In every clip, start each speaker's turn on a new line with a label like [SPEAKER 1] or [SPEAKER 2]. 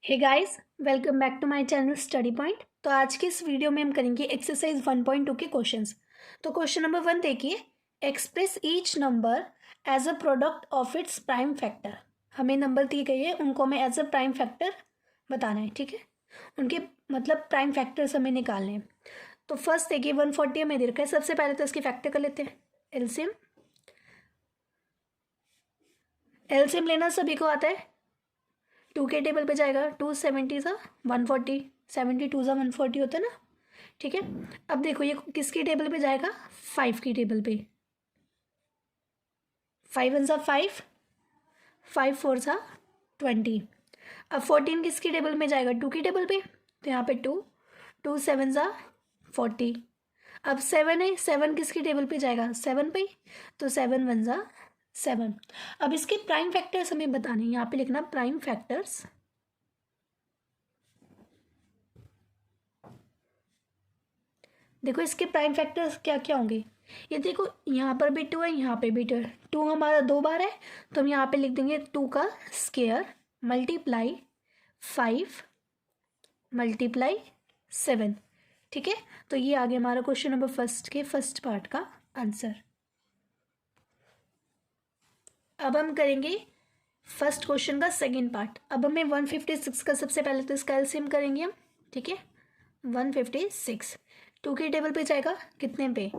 [SPEAKER 1] Hey guys, welcome back to my channel Study Point. तो आज के इस वीडियो में हम करेंगे एक्सरसाइज 1.2 के क्वेश्चंस। तो क्वेश्चन नंबर 1 देखिए, express each number as a product of its prime factor. हमें नंबर दिए गए हैं, उनको हमें एज अ प्राइम फैक्टर बताना है, ठीक है। उनके मतलब प्राइम फैक्टर्स हमें निकालने हैं। तो फर्स्ट देखिए 140 हमें दे रखा है। सबसे पहले तो इसकी फैक्टर कर लेते हैं, एलसीएम। एलसीएम लेना सभी को आता है। 2 के टेबल पे जाएगा, 270 सा 140, 72 सा 140 होता है ना, ठीक है। अब देखो ये किसकी टेबल पे जाएगा, 5 की टेबल पे। 5 वन सा 5, 5 4 सा 20। अब 14 किसकी टेबल में जाएगा, 2 की टेबल पे, तो यहाँ पे 2, 2 7 सा 40। अब 7 है, 7 किसकी टेबल पे जाएगा, 7 पे, तो 7 वन सा 7। अब इसके प्राइम फैक्टर्स हमें बताने हैं, यहाँ पे लिखना प्राइम फैक्टर्स। देखो इसके प्राइम फैक्टर्स क्या क्या होंगे, ये देखो यहाँ पर भी 2 है, यहाँ पे भी 2 है। 2 हमारा 2 बार है, तो हम यहाँ पे लिख देंगे 2 का स्क्वायर मल्टीप्लाई 5 मल्टीप्लाई 7, ठीक है। तो ये आ गया हमारा क्वेश्चन नंबर फर्स्ट के फर्स्ट पार्ट का आंसर। अब हम करेंगे फर्स्ट क्वेश्चन का सेकेंड पार्ट। अब हमें 156 का सबसे पहले तो इसका एलसीएम करेंगे हम, ठीक है। 156 2 की टेबल पे जाएगा कितने पे,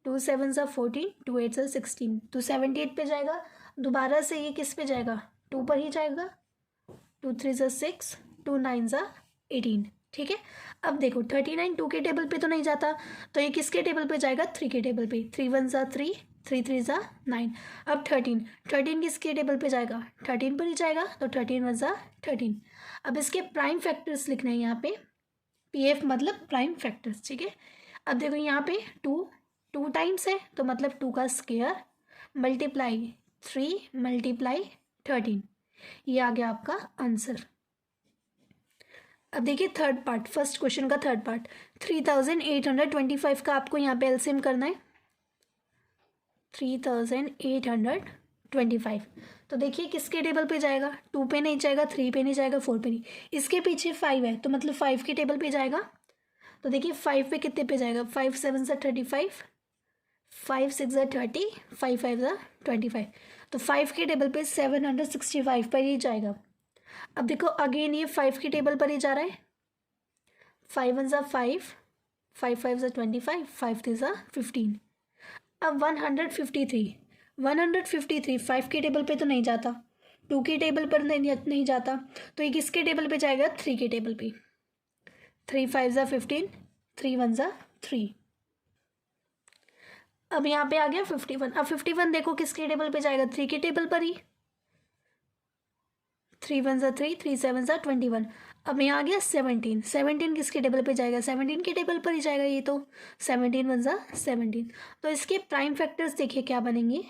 [SPEAKER 1] 2 7 सा 14, 2 8 सा 16, तो 78 पे जाएगा। दोबारा से ये किस पे जाएगा, 2 पर ही जाएगा। 2 3 सा 6, 2 9 सा 18, ठीक है। अब देखो 39 2 के टेबल पे तो नहीं जाता, तो ये किसके टेबल पे जाएगा, 3 के टेबल पे। 3 1 सा 3, 3 3 सा 9। अब 13 किसके टेबल पे जाएगा, 13 पर ही जाएगा, तो 13 1 सा 13। अब इसके प्राइम फैक्टर्स लिखना है यहाँ पे, पीएफ मतलब प्राइम फैक्टर्स, ठीक है। अब देखो यहाँ पे 2 टाइम्स है, तो मतलब 2 का स्क्वायर मल्टीप्लाई 3 मल्टीप्लाई 13, ये आ गया आपका आंसर। अब देखिए थर्ड पार्ट, फर्स्ट क्वेश्चन का थर्ड पार्ट। 3825 का आपको यहाँ पे एलसीएम करना है, 3825। तो देखिए किसके टेबल पे जाएगा, 2 पे नहीं जाएगा, 3 पे नहीं जाएगा, 4 पे नहीं। इसके पीछे 5 है, तो मतलब 5 के टेबल पे जाएगा। तो देखिए 5 पे कितने पे जाएगा, 5 7 सा 35, 5 6 सा 30, 5 5 सा 25। तो 5 के टेबल पे 765 पर ही जाएगा। अब देखो अगेन ये 5 की टेबल पर ही जा रहा है। 5 1 सा 5, 5 5 सा 25, 5 3 सा 15। अब 153 5 के टेबल पे तो नहीं जाता, 2 की टेबल पर नहीं जाता, तो ये किसके टेबल पे जाएगा, 3 के टेबल पे। 3 5 सा 15, 3 1 सा 3। अब यहाँ पे आ गया 51। अब 51 देखो किसके टेबल पे जाएगा, 3 के टेबल पर ही। 3 1 सा 3, 3 7 सा 21। अब यहाँ आ गया 17 किसके टेबल पे जाएगा, 17 के टेबल पर ही जाएगा ये तो। 17 1 सा 17। तो इसके प्राइम फैक्टर्स देखिए क्या बनेंगे,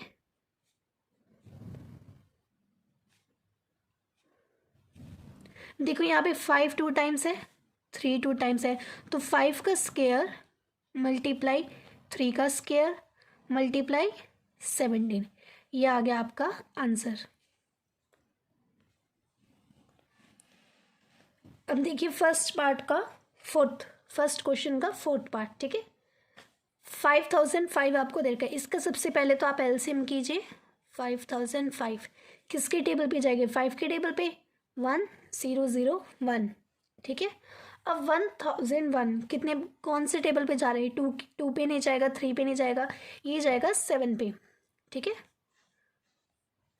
[SPEAKER 1] देखो यहाँ पे 5 2 टाइम्स है, 3 2 टाइम्स है, तो 5 का स्क्वायर मल्टीप्लाई 3 का स्क्वायर मल्टीप्लाई 17, ये आ गया आपका आंसर। अब देखिए फर्स्ट पार्ट का फर्स्ट क्वेश्चन का फोर्थ पार्ट, ठीक है। 5005 आपको दे रखा है, इसका सबसे पहले तो आप एलसीएम कीजिए। 5005 किसके टेबल पे जाएंगे, 5 के टेबल पे, 1 0 0 1, ठीक है। अब 1001 कितने कौन से टेबल पे जा रहे हैं, 2 पे नहीं जाएगा, 3 पे नहीं जाएगा, ये जाएगा 7 पे, ठीक है।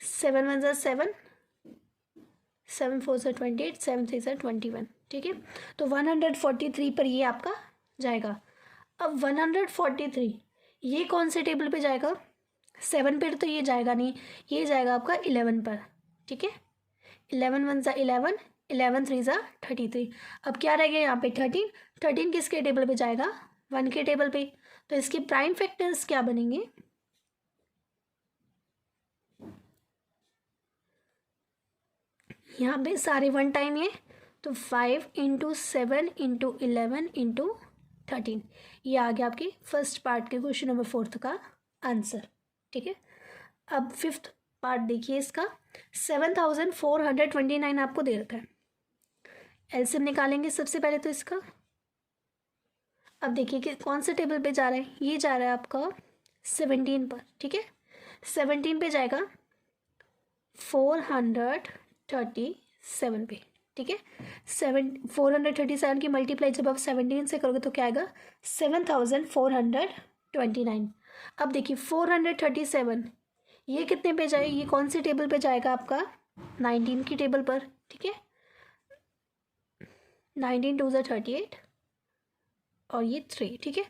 [SPEAKER 1] 7 1 सा 7, 7 4 सा 28, 7 3 सा 21, ठीक है। तो 143 पर ये आपका जाएगा। अब 143 ये कौन से टेबल पे जाएगा, 7 पे तो ये जाएगा नहीं, ये जाएगा आपका 11 पर, ठीक है। 11 1 सा 11, 11 3 सा 33। अब क्या रह गया यहाँ पे 13 किसके टेबल पे जाएगा, 1 के टेबल पे। तो इसके प्राइम फैक्टर्स क्या बनेंगे, यहाँ पे सारे 1 टाइम है, तो 5 इंटू 7 इंटू 11 इंटू 13, ये आ गया आपके फर्स्ट पार्ट के क्वेश्चन नंबर 4 का आंसर, ठीक है। अब फिफ्थ पार्ट देखिए इसका, 7429 आपको दे रखा है। एलसीएम निकालेंगे सबसे पहले तो इसका। अब देखिए कि कौन से टेबल पे जा रहा है, ये जा रहा है आपका 17 पर, ठीक है। 17 पे जाएगा 437 पे, ठीक है। 437 की मल्टीप्लाई जब आप 17 से करोगे तो क्या आएगा, 7429। अब देखिए 437 ये कितने पे जाए, ये कौन से टेबल पे जाएगा आपका, 19 की टेबल पर, ठीक है। 19 2 38 और ये 3, ठीक है।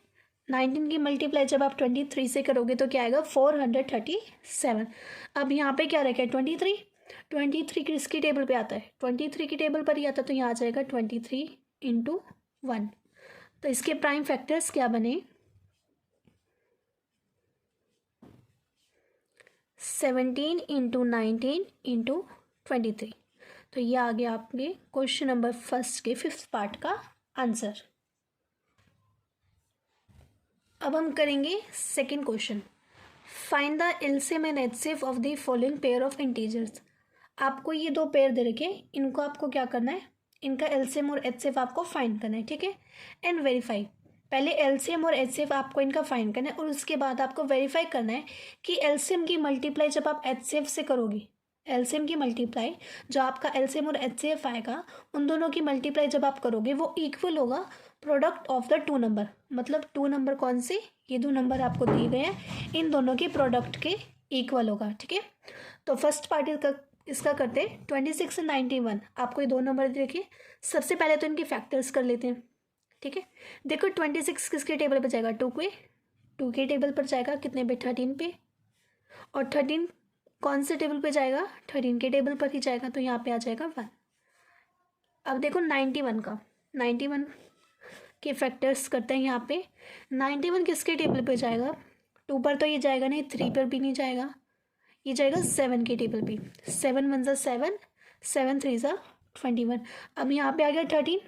[SPEAKER 1] 19 की मल्टीप्लाई जब आप 23 से करोगे तो क्या आएगा, 437। अब यहाँ पे क्या रखा है, 23। 23 किसकी टेबल पे आता है, 23 की टेबल पर ही आता है, तो यहाँ आ जाएगा 23 इंटू 1। तो इसके प्राइम फैक्टर्स क्या बने, 17 इंटू 19 इंटू 23। तो ये आ गया आपके क्वेश्चन नंबर फर्स्ट के 5th पार्ट का आंसर। अब हम करेंगे second question, find the LCM and HCF of the following pair of integers. आपको ये दो पेयर दे रखे, इनको आपको क्या करना है, इनका एलसीएम और एचसीएफ आपको फाइंड करना है, ठीक है। एंड वेरीफाई, पहले एलसीएम और एचसीएफ आपको इनका फाइंड करना है और उसके बाद आपको वेरीफाई करना है कि एलसीएम की मल्टीप्लाई जब आप एचसीएफ से करोगे, एलसीएम की मल्टीप्लाई जो आपका एलसीएम और एचसीएफ आएगा, उन दोनों की मल्टीप्लाई जब आप करोगे वो इक्वल होगा product of the two number. मतलब टू नंबर कौन से, ये दो नंबर आपको दिए गए हैं, इन दोनों के प्रोडक्ट के इक्वल होगा, ठीक है। तो फर्स्ट पार्ट इसका करते हैं, 26 एंड 91 आपको ये दो नंबर देखिए। सबसे पहले तो इनके फैक्टर्स कर लेते हैं, ठीक है। देखो 26 किसके टेबल पर जाएगा, टू के टेबल पर जाएगा, कितने पे, 13 पे। और 13 कौन से टेबल पे जाएगा, 13 के टेबल पर ही जाएगा, तो यहाँ पे आ जाएगा 1। अब देखो 91 का, 91 के फैक्टर्स करते हैं यहाँ पे। 91 किसके टेबल पे जाएगा, 2 पर तो ये जाएगा नहीं, 3 पर भी नहीं जाएगा, ये जाएगा 7 के टेबल पे। 7 1 ज़ा 7, 7 3 ज़ा 21। अब यहाँ पे आ गया 13,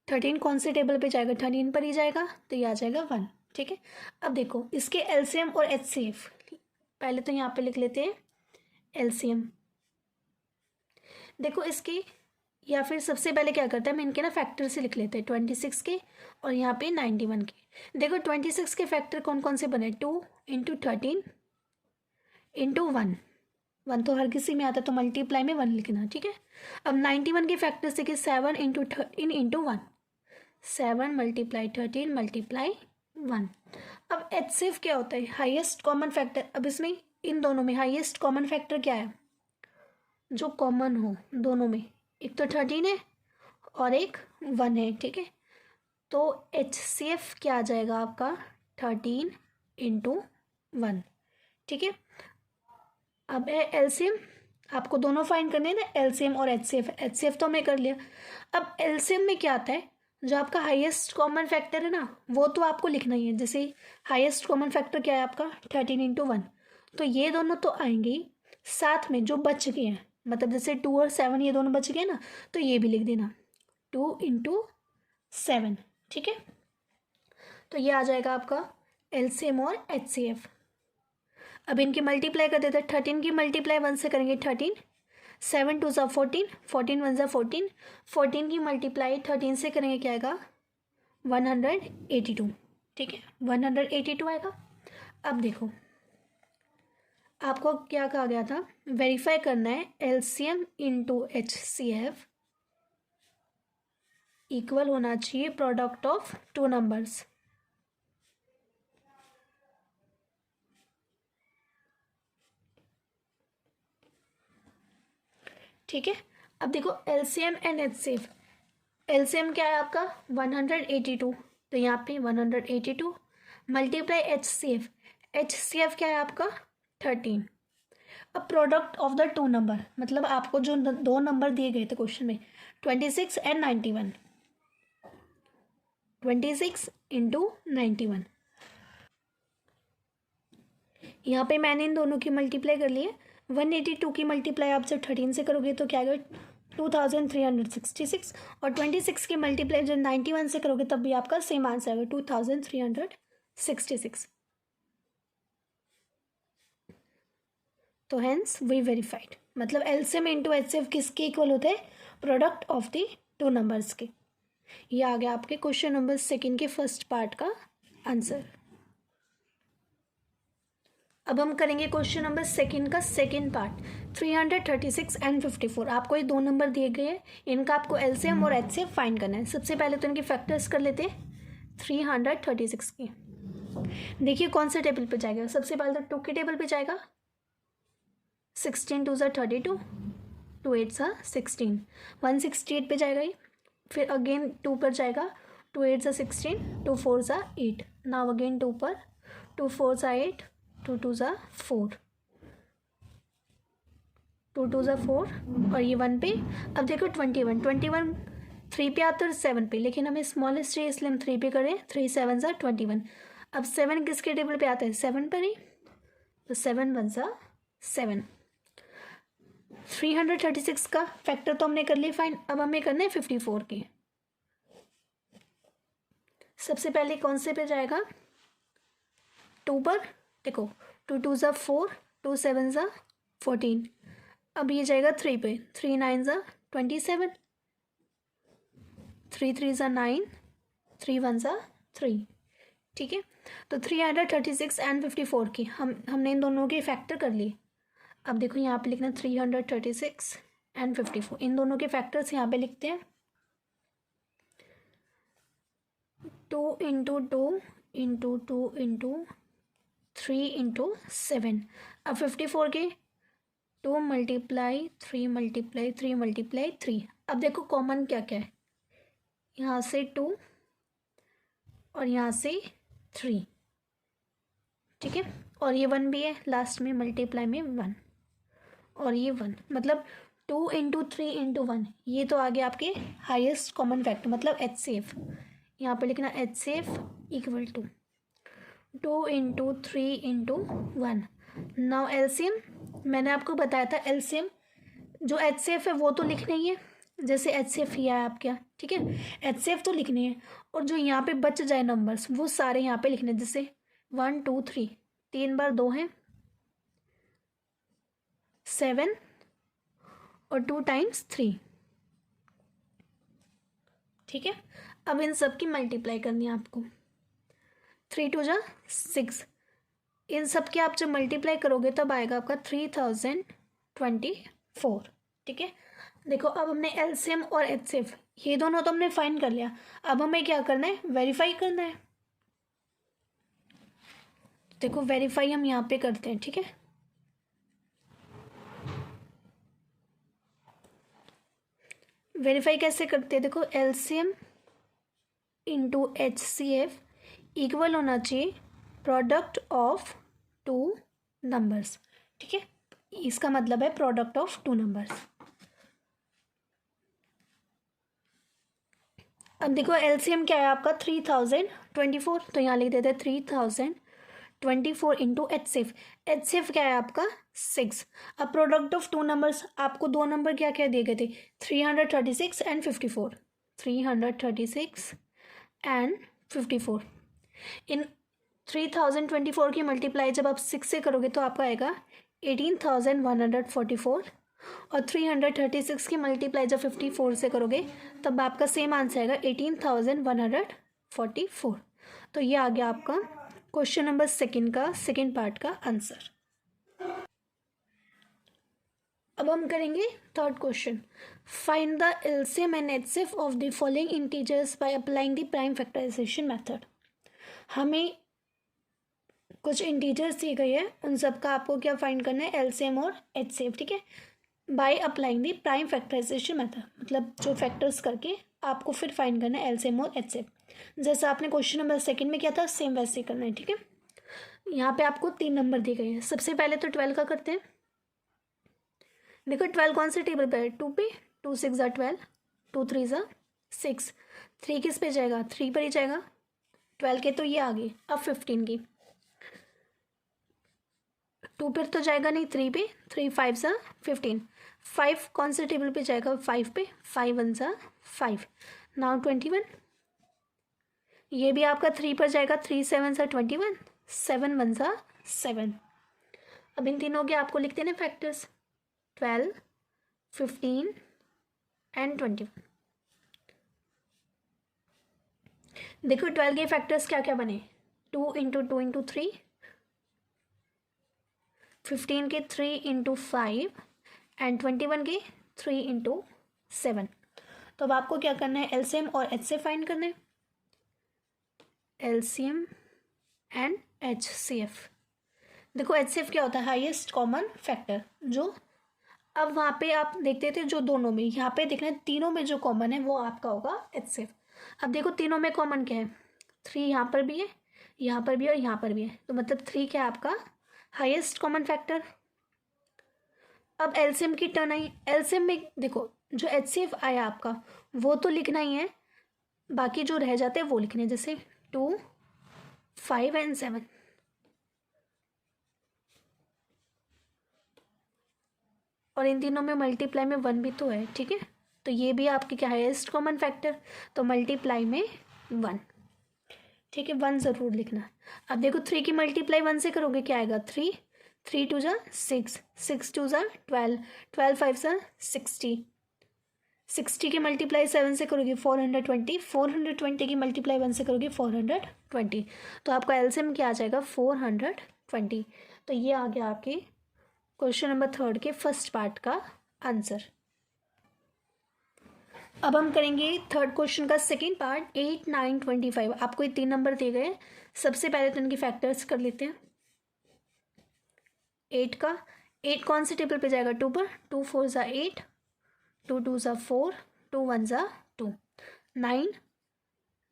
[SPEAKER 1] 13 कौन से टेबल पे जाएगा, 13 पर ही जाएगा, तो ये आ जाएगा 1, ठीक है। अब देखो इसके एलसीएम और एचसीएफ, पहले तो यहाँ पे लिख लेते हैं एलसीएम। देखो इसके, या फिर सबसे पहले क्या करते हैं, हम इनके ना फैक्टर से लिख लेते हैं, 26 के और यहाँ पे 91 के। देखो 26 के फैक्टर कौन कौन से बने, 2 इंटू 13 इंटू 1, 1 तो हर किसी में आता है तो मल्टीप्लाई में 1 लिखना, ठीक है। अब 91 के फैक्टर से कि 7 इंटू 13 इंटू 1, 7 मल्टीप्लाई 13 मल्टीप्लाई 1। अब एचसीएफ क्या होता है, हाईएस्ट कॉमन फैक्टर। अब इसमें इन दोनों में हाईएस्ट कॉमन फैक्टर क्या है, जो कॉमन हो दोनों में, एक तो 13 है और एक 1 है, ठीक है। तो एचसीएफ क्या आ जाएगा आपका, 13 इंटू 1, ठीक है। अब है एलसीएम, आपको दोनों फाइंड करने हैं ना, एलसीएम और एचसीएफ। एचसीएफ तो हमें कर लिया। अब एलसीएम में क्या आता है, जो आपका हाईएस्ट कॉमन फैक्टर है ना, वो तो आपको लिखना ही है। जैसे हाईएस्ट कॉमन फैक्टर क्या है आपका, 13 इंटू 1, तो ये दोनों तो आएंगे ही, साथ में जो बच गए हैं, मतलब जैसे 2 और 7 ये दोनों बच गए ना, तो ये भी लिख देना 2 इंटू 7, ठीक है। तो ये आ जाएगा आपका एलसीएम और एचसीएफ। अब इनकी मल्टीप्लाई कर देते हैं, 13 की मल्टीप्लाई 1 से करेंगे 13, 7 2 ज़ा 14, 14 1 ज़ा 14, 14 की मल्टीप्लाई 13 से करेंगे क्या आएगा, 182, ठीक है, 182 आएगा। अब देखो आपको क्या कहा गया था, वेरीफाई करना है एलसीएम इंटू एचसीएफ इक्वल होना चाहिए प्रोडक्ट ऑफ टू नंबर्स। ठीक है। अब देखो एलसीएम एंड एचसीएफ, एलसीएम क्या है आपका 182, तो यहाँ पे 182 मल्टीप्लाई एचसीएफ, एचसीएफ क्या है आपका 13। अब product of the two number, मतलब आपको जो दो नंबर दिए गए थे क्वेश्चन में, 26 एंड 91, 26 इंटू 91। यहाँ पे मैंने इन दोनों की मल्टीप्लाई कर ली है। 182 की मल्टीप्लाई आप जब 13 से करोगे तो क्या आएगा 2366, और 26 की मल्टीप्लाई जब 91 से करोगे तब भी आपका सेम आंसर आएगा 2366। तो हेंस वी वेरीफाइड, मतलब एलसीएम इंटू एचसीएफ किसके इक्वल होते हैं, product of the two numbers के। ये आ गया आपके क्वेश्चन नंबर सेकंड के फर्स्ट पार्ट का आंसर। अब हम करेंगे क्वेश्चन नंबर सेकंड का सेकंड पार्ट 336 एंड 54। आपको ये दो नंबर दिए गए हैं, इनका आपको एलसीएम और एचसीएफ फाइंड करना है। सबसे पहले तो इनके फैक्टर्स कर लेते हैं 336 की। देखिए कौन से टेबल पे जाएगा। सबसे पहले तो 2 के टेबल पे जाएगा। 16 2 ज़ा 32, 2 8 ज़ा 16, 168 पे जाएगा ये। फिर अगेन 2 पर जाएगा, 2 8 ज़ा 16, 2 4 ज़ा 8। नाउ अगेन 2 पर, 2 4 ज़ा 8, 2 2 ज़ा 4, 2 2 ज़ा 4 और ये 1 पे। अब देखो 21 3 पे आता है 7 पे, लेकिन हमें स्मॉलेस्ट है इसलिए हम 3 पे करें। 3 7 ज़ा 21। अब 7 किसके टेबल पे आता है? 7 पर ही, तो 7 1 ज़ा 7। 336 का फैक्टर तो हमने कर लिया फाइन। अब हमें करना है 54 की। सबसे पहले कौन से पे जाएगा? 2 पर। देखो 2 2 ज़ा 4, 2 7 ज़ा 14। अब ये जाएगा 3 पे, 3 9 ज़ा 27, 3 3 ज़ा 9, 3 1 ज़ा 3। ठीक है, तो 336 एंड 54 की हमने इन दोनों के फैक्टर कर लिए। अब देखो यहाँ पे लिखना 336 एंड 54, इन दोनों के फैक्टर्स यहाँ पे लिखते हैं। 2 इंटू 2 इंटू 2 इंटू 3 इंटू 7। अब 54 के 2 मल्टीप्लाई 3 मल्टीप्लाई 3 मल्टीप्लाई 3। अब देखो कॉमन क्या क्या है, यहाँ से 2 और यहाँ से 3। ठीक है, और ये 1 भी है लास्ट में, मल्टीप्लाई में 1 और ये 1, मतलब 2 इंटू 3 इंटू 1। ये तो आ गया आपके हाईएस्ट कॉमन फैक्टर, मतलब एचसीएफ। यहाँ पे लिखना HCF equal to 2 into 3 into 1। Now LCM, मैंने आपको बताया था एलसीएम जो एचसीएफ है वो तो लिखना ही है, जैसे एचसीएफ ही है आपके यहाँ। ठीक है, एचसीएफ तो लिखनी है, और जो यहाँ पे बच जाए नंबर्स वो सारे यहाँ पे लिखने, जैसे 1 2 3, 3 बार 2 है 7 और 2 टाइम्स 3। ठीक है, अब इन सब की मल्टीप्लाई करनी है आपको। 3 2 जा 6, इन सब की आप जब मल्टीप्लाई करोगे तब आएगा आपका 3024। ठीक है, देखो अब हमने एलसीएम और एचसीएफ ये दोनों तो हमने फाइंड कर लिया। अब हमें क्या करना है? वेरीफाई करना है। देखो वेरीफाई हम यहाँ पे करते हैं। ठीक है, वेरीफाई कैसे करते हैं? देखो एलसीएम इंटू एचसीएफ इक्वल होना चाहिए प्रोडक्ट ऑफ 2 नंबर्स। ठीक है, इसका मतलब है प्रोडक्ट ऑफ 2 नंबर्स। अब देखो एलसीएम क्या है आपका? 3024, तो यहाँ लिख देते हैं 3024 इंटू एचसीएफ। एचसीएफ क्या है आपका? 6। अब प्रोडक्ट ऑफ 2 नंबर्स, आपको 2 नंबर क्या क्या दिए गए थे? 336 एंड 54। 336 एंड 54। इन 3024 की मल्टीप्लाई जब आप 6 से करोगे तो आपका आएगा 18144, और 336 की मल्टीप्लाई जब 54 से करोगे तब आपका सेम आंसर आएगा 18144। तो ये आ गया आपका क्वेश्चन नंबर सेकंड का सेकंड पार्ट का आंसर। अब हम करेंगे third question. Find the LCM and HCF of the following integers by applying the prime factorisation method. हमें कुछ इंटीजर्स दिए गए हैं, उन सब का आपको क्या फाइंड करना है? एलसीएम और एचसीएफ। ठीक है, by applying the prime factorisation method, मतलब जो फैक्टर्स करके आपको फिर फाइंड करना है एलसीएम और एचसीएफ। जैसा आपने क्वेश्चन नंबर सेकंड में किया था सेम वैसे ही करना है। ठीक है, यहाँ पे आपको 3 नंबर दिए गए हैं। सबसे पहले तो 12 का करते हैं। देखो 12 कौन से टेबल पे है? 2 पे। 2 6 ज़ा 12, 2 3 ज़ा 6। 3 किस पे जाएगा? 3 पर ही जाएगा। 12 के तो ये आ गई। अब 15 की 2 पर तो जाएगा नहीं, 3 पे। 3 5 ज़ा 15। 5 कौन से टेबल पे जाएगा? 5 पे। 5 1 ज़ा 5। नाउ 21, ये भी आपका 3 पर जाएगा। 3 7 ज़ा 21, 7 1 ज़ा 7। अब इन तीनों के आपको लिख देना फैक्टर्स, 12 15 एंड 21। देखो 12 के फैक्टर्स क्या क्या बने, 2 इंटू 2 इंटू 3, 15 के 3 इंटू 5 एंड 21 के 3 इंटू 7। तो अब आपको क्या करना है, एलसीएम और एचसीएफ फाइंड करना है, एलसीएम एंड एचसीएफ। देखो एचसीएफ क्या होता है, हाईएस्ट कॉमन फैक्टर, जो अब वहाँ पे आप देखते थे जो दोनों में, यहाँ पे देखना है तीनों में जो कॉमन है वो आपका होगा एचसीएफ। अब देखो तीनों में कॉमन क्या है, 3 यहाँ पर भी है, यहाँ पर भी है और यहाँ पर भी है, तो मतलब 3 क्या है आपका हाईएस्ट कॉमन फैक्टर। अब एलसीएम की टर्न आई, एलसीएम में देखो जो एचसीएफ आया आपका वो तो लिखना ही है, बाकी जो रह जाते हैं वो लिखने हैं, जैसे 2, 5 एंड 7। और इन तीनों में मल्टीप्लाई में 1 भी तो है, ठीक है, तो ये भी आपके क्या हाईएस्ट कॉमन फैक्टर, तो मल्टीप्लाई में 1, ठीक है, 1 ज़रूर लिखना। अब देखो 3 की मल्टीप्लाई 1 से करोगे क्या आएगा, 3, 3 2 ज़ा 6, 6 2 ज़ा 12, 12 5 ज़ा 60, 60 की मल्टीप्लाई 7 से करोगे 420, 420 की मल्टीप्लाई 1 से करोगे 420, तो आपका एलसीएम क्या आ जाएगा 420। तो ये आ गया आपके क्वेश्चन नंबर 3 के फर्स्ट पार्ट का आंसर। अब हम करेंगे 3rd क्वेश्चन का सेकेंड पार्ट, 8 9 25। आपको ये 3 नंबर दिए गए, सबसे पहले तो इनके फैक्टर्स कर लेते हैं। 8 का 8 कौन से टेबल पे जाएगा, 2 पर, 2 4 ज़ा 8, 2 2 ज़ा 4, 2 1 ज़ा 2, 9,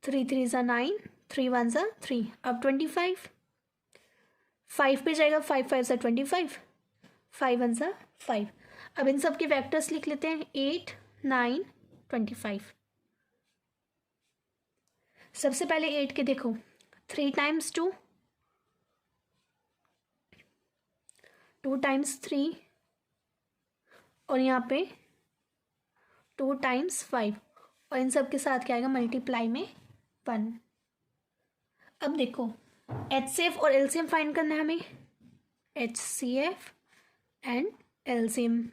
[SPEAKER 1] 3 3 ज़ा 9, 3 1 ज़ा 3। अब 25 5 पे जाएगा, 5 5 ज़ा 25, 5 1 ज़ा 5। अब इन सब के फैक्टर्स लिख लेते हैं, 8 9 25। सबसे पहले 8 के देखो, 3 टाइम्स 2, 2 टाइम्स 3, और यहाँ पे 2 टाइम्स 5, और इन सब के साथ क्या आएगा मल्टीप्लाई में 1। अब देखो एचसीएफ और एलसीएम फाइंड करना है हमें, एचसीएफ एंड एलसीएम।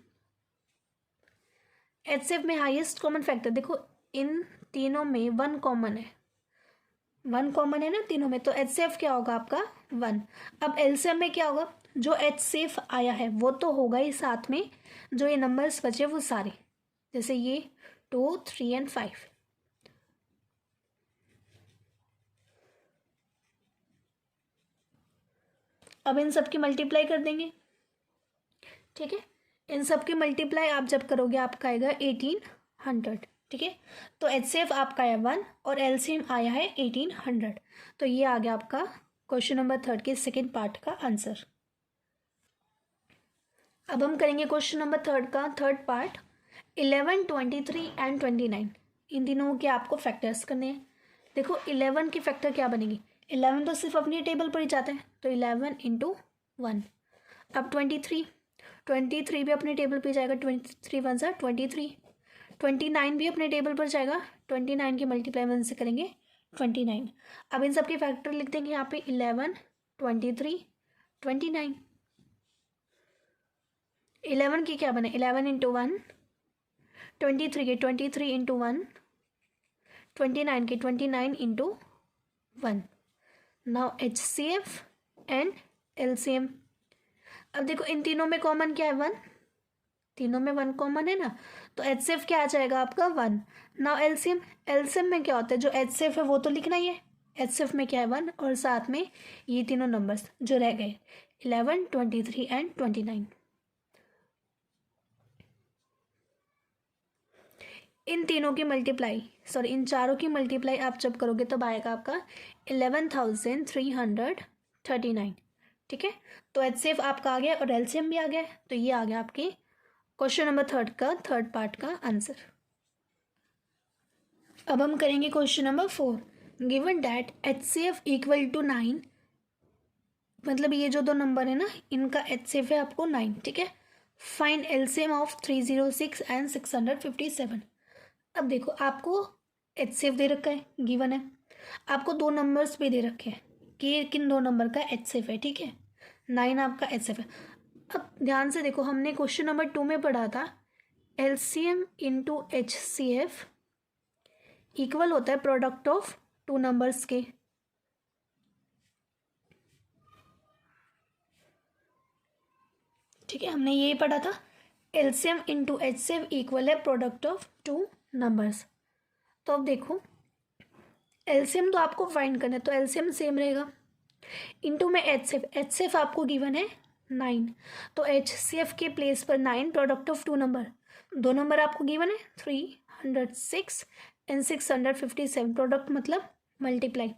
[SPEAKER 1] एचसीएफ में हाईएस्ट कॉमन फैक्टर, देखो इन तीनों में 1 कॉमन है, 1 कॉमन है ना तीनों में, तो एचसीएफ क्या होगा आपका 1। अब एलसीएम में क्या होगा, जो एचसीएफ आया है वो तो होगा ही, साथ में जो ये नंबर्स बचे वो सारे, जैसे ये 2 3 एंड 5। अब इन सब की मल्टीप्लाई कर देंगे, ठीक है, इन सब की मल्टीप्लाई आप जब करोगे आपका आएगा 1800, ठीक है, तो एचसीएफ आपका आया 1 और एलसीएम आया है 1800। तो ये आ गया आपका क्वेश्चन नंबर 3 के सेकेंड पार्ट का आंसर। अब हम करेंगे क्वेश्चन नंबर 3 का थर्ड पार्ट, 11 23 एंड 29। इन तीनों के आपको फैक्टर्स करने हैं। देखो 11 के फैक्टर क्या बनेगी, 11 तो सिर्फ अपनी टेबल पर ही जाता है, तो 11 इंटू 1। अब 23 भी अपने टेबल पे जाएगा, 23 1 ज़ा 23, 29 भी अपने टेबल पर जाएगा, 29 की मल्टीप्लाई 1 से करेंगे 29। अब इन सब के फैक्टर लिख देंगे यहाँ पे, 11 23 29। 11 की क्या बने, 11 इंटू 1, 23 के 23 इंटू 1, 29 के 29 into 1। Now HCF and LCM. अब देखो इन तीनों में कॉमन क्या है, 1, तीनों में 1 कॉमन है ना, तो एचसीएफ क्या आ जाएगा आपका 1। नाउ एलसीएम, एलसीएम में क्या होता है, जो एचसीएफ है वो तो लिखना ही है, एचसीएफ में क्या है 1, और साथ में ये तीनों नंबर्स जो रह गए 11 23 एंड 29। इन तीनों की मल्टीप्लाई, सॉरी इन चारों की मल्टीप्लाई आप जब करोगे तब आएगा आपका 11,339, ठीक है, तो एचसीएफ आपका आ गया और एलसीएम भी आ गया, तो ये आ गया आपके क्वेश्चन नंबर 3 का थर्ड पार्ट का आंसर। अब हम करेंगे question number 4, given that HCF equal to 9, मतलब ये जो दो नंबर है ना इनका एचसीएफ है आपको 9, ठीक है, फाइंड एलसीएम ऑफ 306 एंड 657। अब देखो आपको एचसीएफ दे रखा है, गिवन है, आपको दो नंबर्स भी दे रखे हैं कि किन दो नंबर का एचसीएफ है, ठीक है, 9 आपका एचसीएफ है। अब ध्यान से देखो, हमने क्वेश्चन नंबर 2 में पढ़ा था LCM इंटू HCF इक्वल होता है प्रोडक्ट ऑफ टू नंबर्स के। ठीक है, हमने ये पढ़ा था, LCM इंटू HCF इक्वल है प्रोडक्ट ऑफ टू नंबर्स। तो अब देखो LCM तो आपको फाइंड करना है, तो LCM सेम रहेगा, इंटू में HCF आपको गिवन है 9, तो HCF के प्लेस पर 9 प्रोडक्ट ऑफ टू नंबर, दो नंबर आपको गिवन है 306 एंड 657, प्रोडक्ट मतलब मल्टीप्लाई।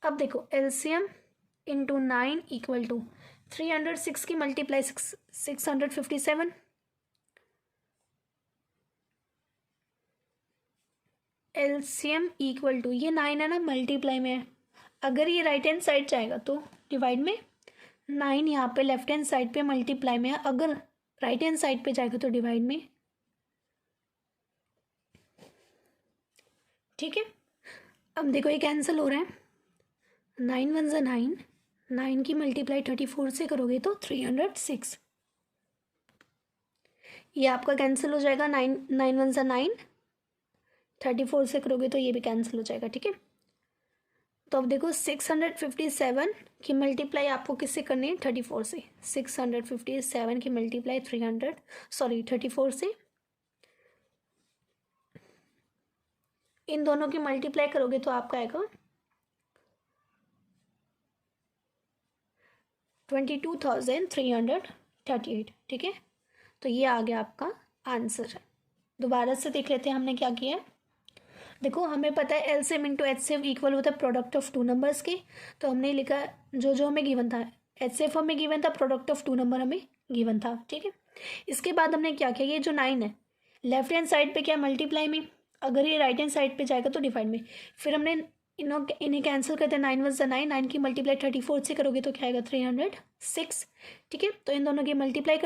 [SPEAKER 1] अब देखो LCM इंटू 9 इक्वल टू 306 की मल्टीप्लाई 657, LCM इक्वल टू ये 9 है ना, मल्टीप्लाई में है, अगर ये राइट हैंड साइड जाएगा तो डिवाइड में, 9 यहाँ पे लेफ्ट हैंड साइड पे मल्टीप्लाई में है, अगर राइट हैंड साइड पे जाएगा तो डिवाइड में। ठीक है, अब देखो ये कैंसिल हो रहा है, 9 1 ज़ा 9, 9 की मल्टीप्लाई 34 से करोगे तो 306, ये आपका कैंसिल हो जाएगा, 9 9 1 ज़ा 9, 34 से करोगे तो ये भी कैंसिल हो जाएगा। ठीक है, तो अब देखो 657 की मल्टीप्लाई आपको किससे करनी है, 34 से, 657 की मल्टीप्लाई 34 से, इन दोनों की मल्टीप्लाई करोगे तो आपका आएगा 22,338। ठीक है, तो ये आ गया आपका आंसर। दोबारा से देख लेते हैं हमने क्या किया है। देखो हमें पता है LCM इंटू HCF इक्वल होता है प्रोडक्ट ऑफ टू नंबर्स के, तो हमने लिखा जो जो हमें गिवन था, HCF हमें गिवन था, प्रोडक्ट ऑफ टू नंबर हमें गिवन था। ठीक है, इसके बाद हमने क्या किया, ये जो 9 है लेफ्ट हैंड साइड पे क्या मल्टीप्लाई में, अगर ये राइट हैंड साइड पे जाएगा तो डिवाइड में, फिर हमने इन्हें कैंसिल करते हैं, 9 1 ज़ा 9, 9 की मल्टीप्लाई 34 से करोगे तो क्या आएगा 306। ठीक है, तो इन दोनों की मल्टीप्लाई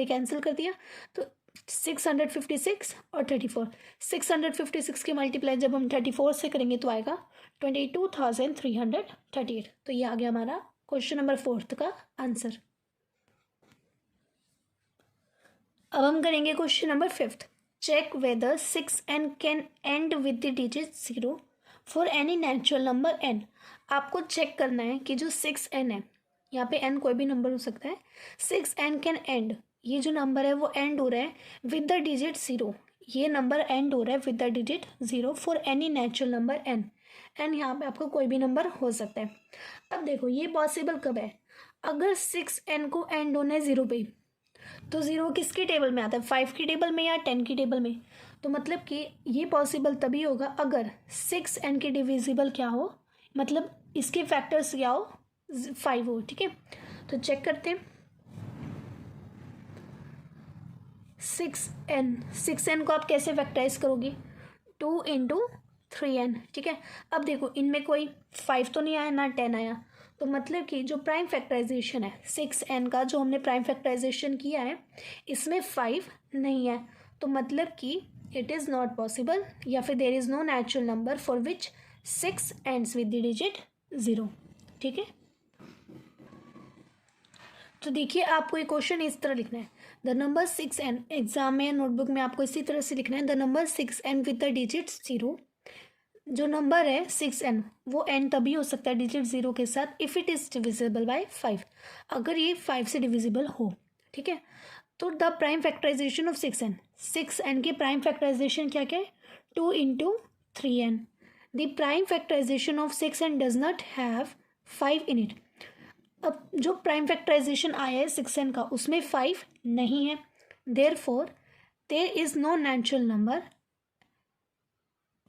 [SPEAKER 1] कैंसिल कर दिया, तो 656 और 34, 656 की मल्टीप्लाई जब हम 34 से करेंगे तो आएगा 22,338। तो ये आ गया हमारा क्वेश्चन नंबर 4 का आंसर। अब हम करेंगे question number 5। Check whether 6n can end with the digit 0 for any natural number n। आपको चेक करना है कि जो 6n है, यहाँ पे n कोई भी नंबर हो सकता है, 6n कैन एंड, ये जो नंबर है वो एंड हो रहा है विद द डिजिट 0, ये नंबर एंड हो रहा है with the digit 0 for any natural number n। n यहाँ पे आपको कोई भी नंबर हो सकता है। अब देखो ये पॉसिबल कब है, अगर 6n को एंड होना है 0 पे, तो 0 किसकी टेबल में आता है, 5 की टेबल में या 10 की टेबल में, तो मतलब कि ये पॉसिबल तभी होगा अगर 6n के डिविजिबल क्या हो, मतलब इसके फैक्टर्स क्या हो, 5 हो। ठीक है, तो चेक करते हैं 6n को आप कैसे फैक्टराइज करोगे, 2 इंटू 3n। ठीक है, अब देखो इनमें कोई 5 तो नहीं आया ना 10 आया, तो मतलब कि जो प्राइम फैक्टराइजेशन है 6n का, जो हमने प्राइम फैक्टराइजेशन किया है, इसमें 5 नहीं है, तो मतलब कि इट इज़ नॉट पॉसिबल, या फिर there is no natural number for which 6 ends with the digit 0। ठीक है, तो देखिए आपको ये क्वेश्चन इस तरह लिखना है, द नंबर 6n, एग्जाम में नोटबुक में आपको इसी तरह से लिखना है, the number 6n with the digit 0, जो नंबर है 6n वो n तभी हो सकता है डिजिट 0 के साथ if it is divisible by 5, अगर ये 5 से डिविजिबल हो। ठीक है, तो the prime factorisation of 6n की प्राइम फैक्टराइजेशन क्या क्या है, 2 into 3n। The prime factorisation of 6n does not have 5 in it. अब जो प्राइम फैक्टराइजेशन आया है 6n का, उसमें 5 नहीं है, therefore there is no natural number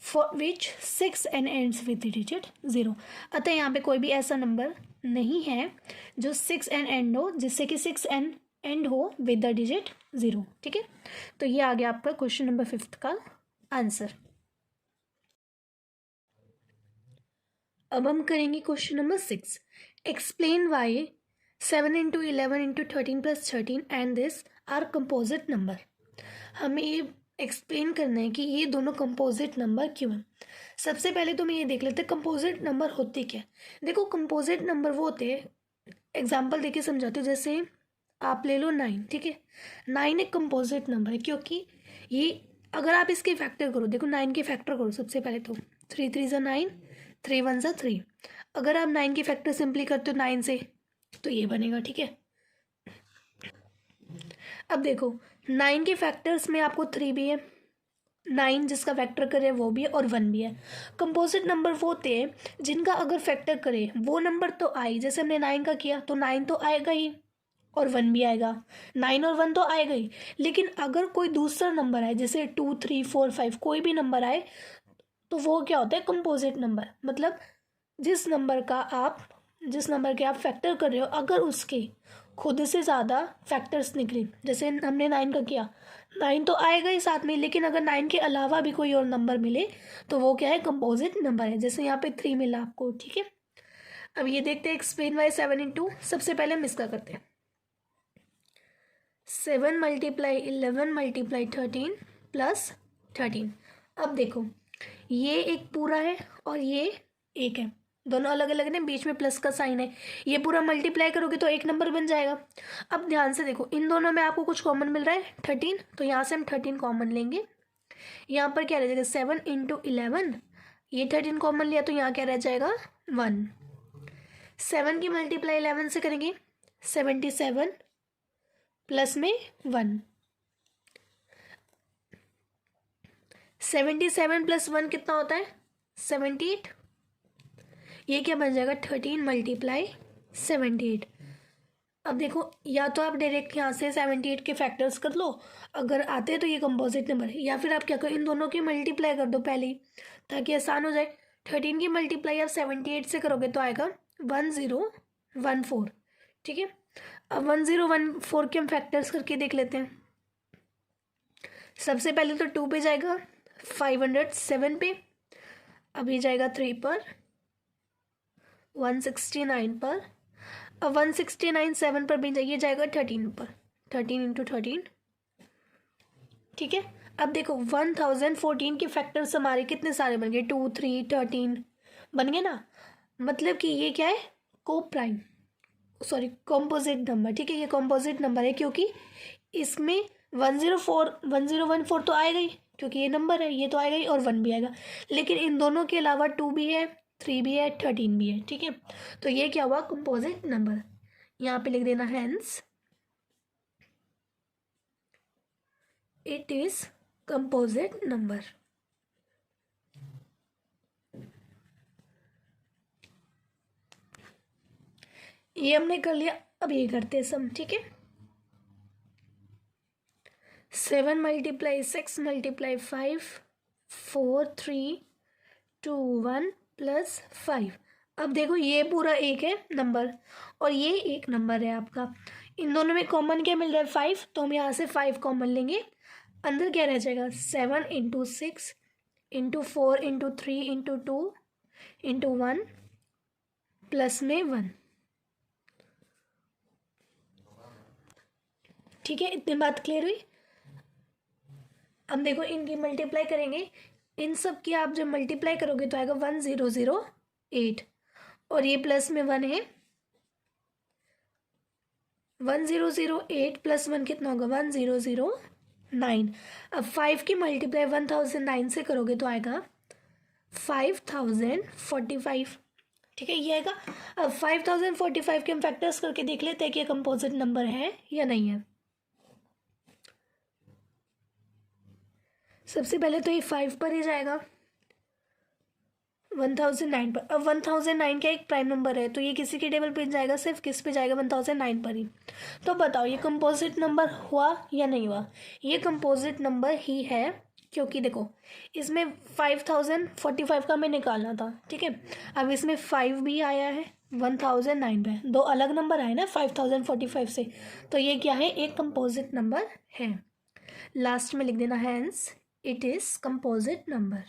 [SPEAKER 1] for which 6n ends with the digit 0। अतः यहाँ पे कोई भी ऐसा नंबर नहीं है जो 6n एंड हो, जिससे कि 6n एंड हो विद द डिजिट 0। ठीक है, तो ये आ गया आपका क्वेश्चन नंबर 5 का आंसर। अब हम करेंगे question number 6। Explain why 7 into 11 into 13 plus 13 and this are composite number. हमें ये एक्सप्लेन करना है कि ये दोनों कंपोजिट नंबर क्यों हैं। सबसे पहले तो मैं ये देख लेते हैं कंपोजिट नंबर होते क्या। देखो कंपोजिट नंबर वो होते हैं, एग्जाम्पल देके समझाती हूँ, जैसे आप ले लो 9, ठीक है। 9 एक कंपोजिट नंबर है, क्योंकि ये अगर आप इसके फैक्टर करो, देखो 9 के फैक्टर करो सबसे पहले तो 3 3 ज़ा 9, 3 1 ज़ा 3। अगर आप 9 के फैक्टर सिंपली करते हो 9 से तो ये बनेगा, ठीक है। अब देखो 9 के फैक्टर्स में आपको 3 भी है, 9 जिसका फैक्टर करे वो भी है और 1 भी है। कंपोजिट नंबर वो होते हैं जिनका अगर फैक्टर करे वो नंबर तो आए, जैसे हमने 9 का किया तो 9 तो आएगा ही और 1 भी आएगा, 9 और 1 तो आएगा ही। लेकिन अगर कोई दूसरा नंबर आए, जैसे 2 3 4 5 कोई भी नंबर आए, तो वो क्या होता है कंपोजिट नंबर। मतलब जिस नंबर के आप फैक्टर कर रहे हो, अगर उसके खुद से ज़्यादा फैक्टर्स निकले, जैसे हमने 9 का किया, 9 तो आएगा ही साथ में, लेकिन अगर 9 के अलावा भी कोई और नंबर मिले तो वो क्या है कंपोजिट नंबर है। जैसे यहाँ पे 3 मिला आपको, ठीक है। अब ये देखते हैं एक्सप्लेन वाई 7 इंटू। सबसे पहले हम इसका करते हैं 7 मल्टीप्लाई 11 मल्टीप्लाई 13 प्लस 13। अब देखो ये एक पूरा है और ये एक है, दोनों अलग अलग हैं, बीच में प्लस का साइन है। ये पूरा मल्टीप्लाई करोगे तो एक नंबर बन जाएगा। अब ध्यान से देखो इन दोनों में आपको कुछ कॉमन मिल रहा है 13, तो यहाँ से हम 13 कॉमन लेंगे। यहाँ पर क्या रह जाएगा 7 इंटू 11, ये 13 कॉमन लिया तो यहाँ क्या रह जाएगा 1। 7 की मल्टीप्लाई 11 से करेंगे 77 प्लस में 1, 77 प्लस 1 कितना होता है 78। ये क्या बन जाएगा 13 मल्टीप्लाई 78। अब देखो या तो आप डायरेक्ट यहाँ से 78 के फैक्टर्स कर लो, अगर आते हैं तो ये कंपोजिट नंबर है, या फिर आप क्या करो इन दोनों की मल्टीप्लाई कर दो पहले ही, ताकि आसान हो जाए। 13 की मल्टीप्लाई आप 78 से करोगे तो आएगा 1014, ठीक है। अब 1014 के हम फैक्टर्स करके देख लेते हैं। सबसे पहले तो 2 पे जाएगा, 507 पे, अभी जाएगा 3 पर, 169 पर, अब 169 7 पर भी जाइए जाएगा 13 पर, 13 इंटू 13, ठीक है। अब देखो 1014 के फैक्टर्स हमारे कितने सारे बन गए 2 3 13 बन गए ना। मतलब कि ये क्या है कॉम्पोजिट नंबर, ठीक है। ये कॉम्पोजिट नंबर है क्योंकि इसमें 1014 तो आएगा ही, क्योंकि ये नंबर है, ये तो आएगा ही और 1 भी आएगा। लेकिन इन दोनों के अलावा 2 भी है, 3 भी है, 13 भी है, ठीक है। तो ये क्या हुआ कंपोजिट नंबर। यहाँ पे लिख देना hence it is composite number. ये हमने कर लिया। अब ये करते हैं सम, ठीक है। 7 मल्टीप्लाई 6 मल्टीप्लाई 5 4 3 2 1 प्लस 5। अब देखो ये पूरा एक है नंबर और ये एक नंबर है आपका, इन दोनों में कॉमन क्या मिल रहा है 5, तो हम यहाँ से 5 कॉमन लेंगे। अंदर क्या रह जाएगा 7 into 6 into 4 into 3 into 2 into 1 plus में 1, ठीक है। इतनी बात क्लियर हुई। अब देखो इनकी मल्टीप्लाई करेंगे, इन सब की आप जब मल्टीप्लाई करोगे तो आएगा 1008 और ये प्लस में 1 है, 1008 प्लस 1 कितना होगा 1009। अब 5 की मल्टीप्लाई 1009 से करोगे तो आएगा 5045, ठीक है ये आएगा। अब 5045 के हम फैक्टर्स करके देख लेते हैं कि ये कंपोजिट नंबर है या नहीं है। सबसे पहले तो ये 5 पर ही जाएगा, 1009 पर। अब 1009 का एक प्राइम नंबर है तो ये किसी के टेबल पे जाएगा, सिर्फ किस पे जाएगा 1009 पर ही। तो बताओ ये कंपोजिट नंबर हुआ या नहीं हुआ। ये कंपोजिट नंबर ही है, क्योंकि देखो इसमें 5045 का हमें निकालना था, ठीक है। अब इसमें 5 भी आया है 1009 पे, दो अलग नंबर आए ना 5045 से, तो ये क्या है एक कंपोजिट नंबर है। लास्ट में लिख देना hence it is composite number.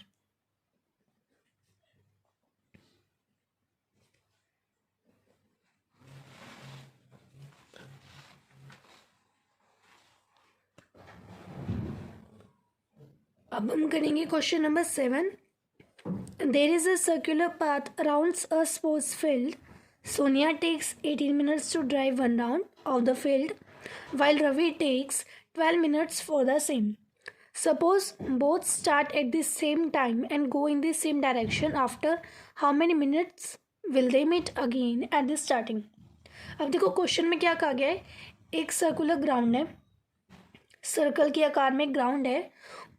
[SPEAKER 1] अब हम करेंगे question number 7। There is a circular path around a sports field. Sonia takes 18 minutes to drive one round of the field while Ravi takes 12 minutes for the same. Suppose both start at the same time and go in the same direction. After how many minutes will they meet again at the starting? अब देखो question में क्या कहा गया है, एक circular ground है, circle के आकार में ग्राउंड है,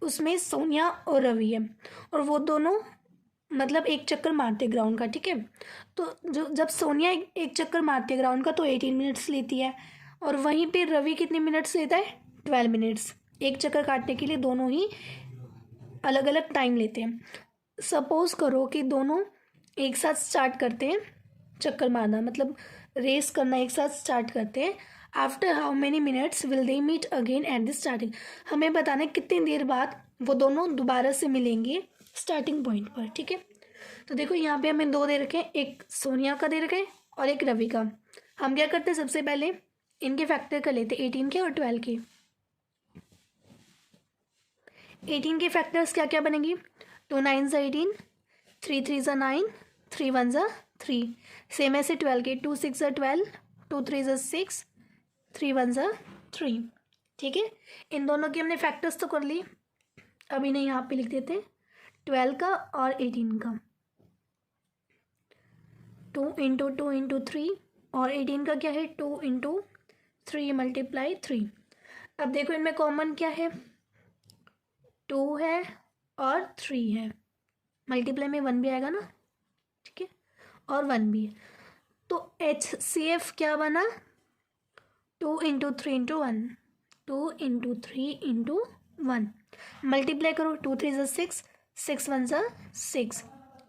[SPEAKER 1] उसमें सोनिया और रवि है और वो दोनों मतलब एक चक्कर मारते ग्राउंड का, ठीक है। तो जब सोनिया एक चक्कर मारती है ग्राउंड का तो 18 मिनट्स लेती है और वहीं पे रवि कितने मिनट्स लेता है, 12 मिनट्स। एक चक्कर काटने के लिए दोनों ही अलग अलग टाइम लेते हैं। सपोज करो कि दोनों एक साथ स्टार्ट करते हैं चक्कर मारना, मतलब रेस करना एक साथ स्टार्ट करते हैं। After how many minutes will they meet again at the starting, हमें बताना है कितनी देर बाद वो दोनों दोबारा से मिलेंगे स्टार्टिंग पॉइंट पर, ठीक है। तो देखो यहाँ पे हमें दो दे रखे हैं, एक सोनिया का दे रखे हैं और एक रवि का। हम क्या करते हैं, सबसे पहले इनके फैक्टर कर लेते हैं, 18 के और 12 के। 18 के फैक्टर्स क्या क्या बनेंगी, 2 9 18, 3 3 9, 3 1 3। सेम ऐसे 12 के, 2 6 12, 2 3 6, 3 1 3, ठीक है। इन दोनों की हमने फैक्टर्स तो कर ली, अब इन्हें यहाँ पे लिख देते, 12 का और 18 का। 2 इंटू 2 इंटू 3 और 18 का क्या है, 2 इंटू 3 मल्टीप्लाई 3। अब देखो इनमें कॉमन क्या है, 2 है और 3 है, मल्टीप्लाई में 1 भी आएगा ना, ठीक है, और 1 भी है। तो HCF क्या बना, 2 into 3 into 1, 2 into 3 into 1, multiply करो, 2 3 6, 6 1 6।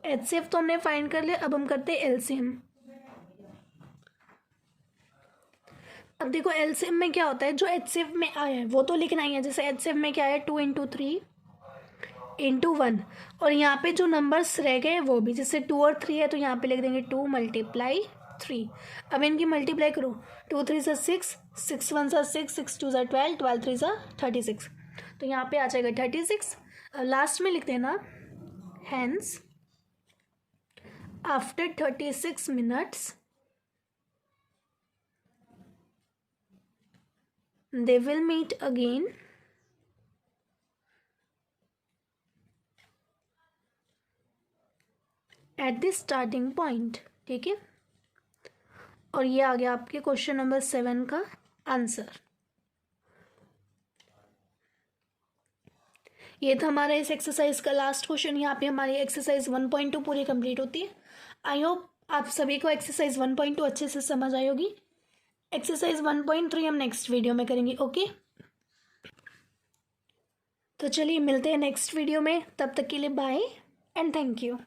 [SPEAKER 1] HCF तो हमने फाइंड कर लिया, अब हम करते हैं LCM। अब देखो LCM में क्या होता है, जो HCF में आया है वो तो लिखना ही है। जैसे HCF में क्या है, 2 इंटू 3 इंटू 1, और यहाँ पे जो नंबर्स रह गए वो भी, जैसे 2 और 3 है तो यहाँ पे लिख देंगे 2 मल्टीप्लाई 3। अब इनकी मल्टीप्लाई करो, 2 3 6, 6 1 6, 6 2 12, 12 3 36, तो यहाँ पे आ जाएगा 36। लास्ट में लिख देना, hence after 36 minutes they will meet again at the starting point, ठीक है। और ये आ गया आपके क्वेश्चन नंबर 7 का आंसर। ये था हमारा इस एक्सरसाइज का लास्ट क्वेश्चन। यहाँ पे हमारी एक्सरसाइज 1.2 पूरी कंप्लीट होती है। आई होप आप सभी को एक्सरसाइज 1.2 अच्छे से समझ आई होगी। एक्सरसाइज 1.3 हम नेक्स्ट वीडियो में करेंगे, ओके। तो चलिए मिलते हैं नेक्स्ट वीडियो में, तब तक के लिए बाय एंड थैंक यू।